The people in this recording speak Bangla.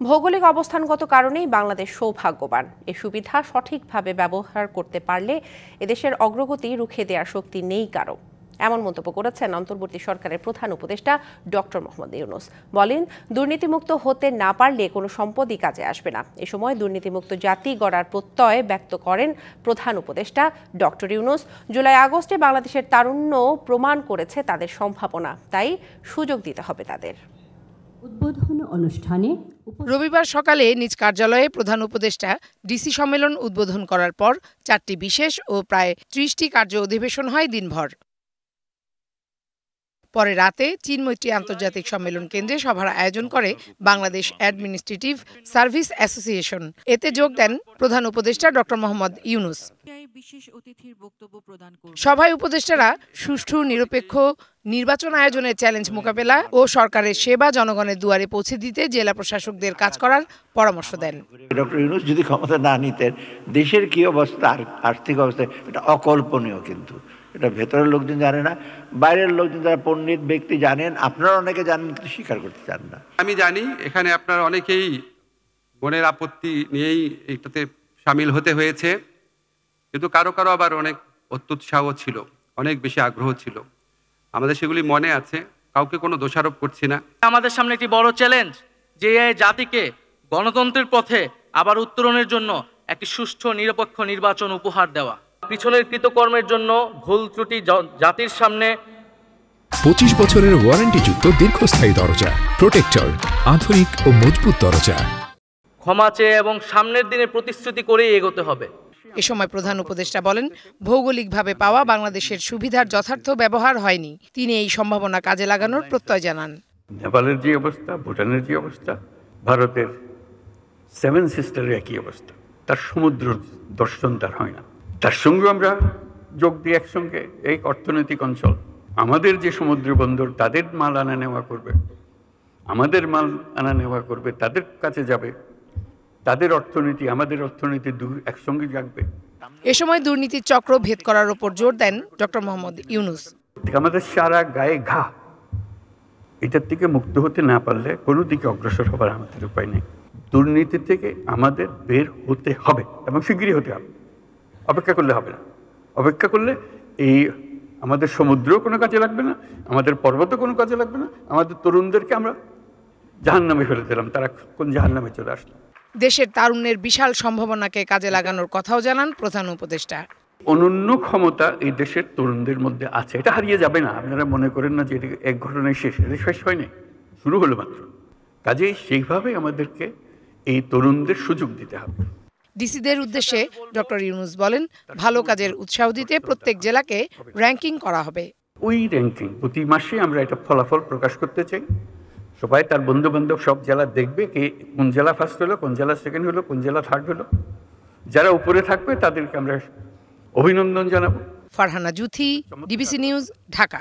ভৌগোলিক অবস্থানগত কারণেই বাংলাদেশ সৌভাগ্যবান। এই সুবিধা সঠিকভাবে ব্যবহার করতে পারলে এদেশের অগ্রগতি রুখে দেওয়ার শক্তি নেই কারো। এমন মন্তব্য করেছেন অন্তর্বর্তী সরকারের প্রধান উপদেষ্টা ডক্টর মোহাম্মদ ইউনূস। বলেন, দুর্নীতিমুক্ত হতে না পারলে কোনো সম্পদই কাজে আসবে না। এ সময় দুর্নীতিমুক্ত জাতি গড়ার প্রত্যয় ব্যক্ত করেন প্রধান উপদেষ্টা ডক্টর ইউনূস। জুলাই আগস্টে বাংলাদেশের তারুণ্য প্রমাণ করেছে তাদের সম্ভাবনা, তাই সুযোগ দিতে হবে তাদের। উদ্বোধন অনুষ্ঠানে রবিবার সকালে নিজ কার্যালয়ে প্রধান উপদেষ্টা ডিসি সম্মেলন উদ্বোধন করার পর 4টি বিশেষ ও প্রায় 30টি কার্য অধিবেশন হয় দিনভর। পরে রাতে চীনমৈত্রী আন্তর্জাতিক সম্মেলন কেন্দ্রে সভার আয়োজন করে বাংলাদেশ অ্যাডমিনিস্ট্রেটিভ সার্ভিস অ্যাসোসিয়েশন। এতে যোগ দেন প্রধান উপদেষ্টা ডক্টর মোহাম্মদ ইউনূস। সভায় উপদেষ্টারা সুষ্ঠু নিরপেক্ষ নির্বাচন আয়োজনের চ্যালেঞ্জ মোকাবেলা ও সরকারের সেবা জনগণের দুয়ারে পৌঁছে দিতে জেলা প্রশাসকদের কাজ করার পরামর্শ দেন। ডক্টর ইউনূস যদি ক্ষমতা না নিতেন, দেশের কি অবস্থা, আর্থিক অবস্থা, এটা অকল্পনীয়। কিন্তু এটা ভেতরের লোকজন জানে না, বাইরের লোকজন যারা পণ্ডিত ব্যক্তি জানেন, আপনারা অনেকে জানেন কিন্তু স্বীকার করতে চান না। আমি জানি এখানে আপনারা অনেকেই মনের আপত্তি নিয়েই এটাতে সামিল হতে হয়েছে, কিন্তু কারো কারো আবার অনেক অত্যুৎসাহ ছিল, অনেক বেশি আগ্রহ ছিল। আমাদের সেগুলি মনে আছে, কাউকে কোনো দোষারোপ করছি না। আমাদের সামনে একটি বড় চ্যালেঞ্জ, যে জাতিকে গণতন্ত্রের পথে আবার উত্তরণের জন্য একটি সুষ্ঠু নিরপেক্ষ নির্বাচন উপহার দেওয়া। পিছনের কৃতকর্মের জন্য ভুল ত্রুটি জাতির সামনে 25 বছরের ওয়ারেন্টিযুক্ত দীর্ঘস্থায়ী দরজা প্রোটেক্টর, আধুনিক ও মজবুত দরজা। ক্ষমা চেয়ে এবং সামনের দিনে প্রতিশ্রুতি করেই এগোতে হবে। এ সময় প্রধান উপদেষ্টা বলেন, ভৌগোলিকভাবে পাওয়া বাংলাদেশের সুবিধার যথার্থ ব্যবহার হয়নি। তিনি এই সম্ভাবনা কাজে লাগানোর প্রত্যয় জানান। নেপালের যে অবস্থা, ভুটানের যে অবস্থা, ভারতের 7 সিস্টারের একই অবস্থা। তার সমুদ্র দর্শন তার হয় না। তার সঙ্গে আমরা যোগ দিই একসঙ্গে এই অর্থনৈতিক অঞ্চল। আমাদের যে সমুদ্র বন্দর, তাদের মাল আনা নেওয়া করবে, আমাদের মাল আনা নেওয়া করবে, তাদের কাছে যাবে, তাদের অর্থনীতি আমাদের অর্থনীতি একসঙ্গে জাগবে। এ সময় দুর্নীতির চক্র ভেদ করার উপর জোর দেন ডক্টর মোহাম্মদ ইউনূস। আমাদের সারা গায়ে ঘা, এটার থেকে মুক্ত হতে না পারলে কোনো দিকে অগ্রসর হবার আমাদের উপায় নেই। দুর্নীতি থেকে আমাদের বের হতে হবে এবং শীঘ্রই হতে হবে। অপেক্ষা করলে হবে না। অপেক্ষা করলে এই আমাদের সমুদ্রও কোনো কাজে লাগবে না, আমাদের পর্বতও কোনো কাজে লাগবে না। আমাদের তরুণদেরকে আমরা জাহান্নামে ফেলে দিলাম, তারা কোন জাহান্নামে চলে আসলো। দেশের তারুণ্যের বিশাল সম্ভাবনাকে কাজে লাগানোর কথাও জানান প্রধান উপদেষ্টা। অনন্য ক্ষমতা এই দেশের তরুণদের মধ্যে আছে, এটা হারিয়ে যাবে না। আপনারা মনে করেন না যে এটা এক ঘটনায় শেষ, এটা শেষ হয়নি, শুরু হলো মাত্র। কাজেই সেইভাবে আমাদেরকে এই তরুণদের সুযোগ দিতে হবে। ডিসিদের উদ্দেশ্যে ডক্টর ইউনূস বলেন, ভালো কাজের উৎসাহ দিতে প্রত্যেক জেলাকে র্যাঙ্কিং করা হবে। ওই র্যাঙ্কিং প্রতি মাসে আমরা এটা ফলাফল প্রকাশ করতে চাই। সবাই তার বন্ধু বান্ধব সব জেলা দেখবে, কে কোন জেলা ফার্স্ট হলো, কোন জেলা সেকেন্ড হলো, কোন জেলা থার্ড হলো। যারা উপরে থাকবে তাদেরকে আমরা অভিনন্দন জানাবো। Farhana Juthi, DBC news, Dhaka.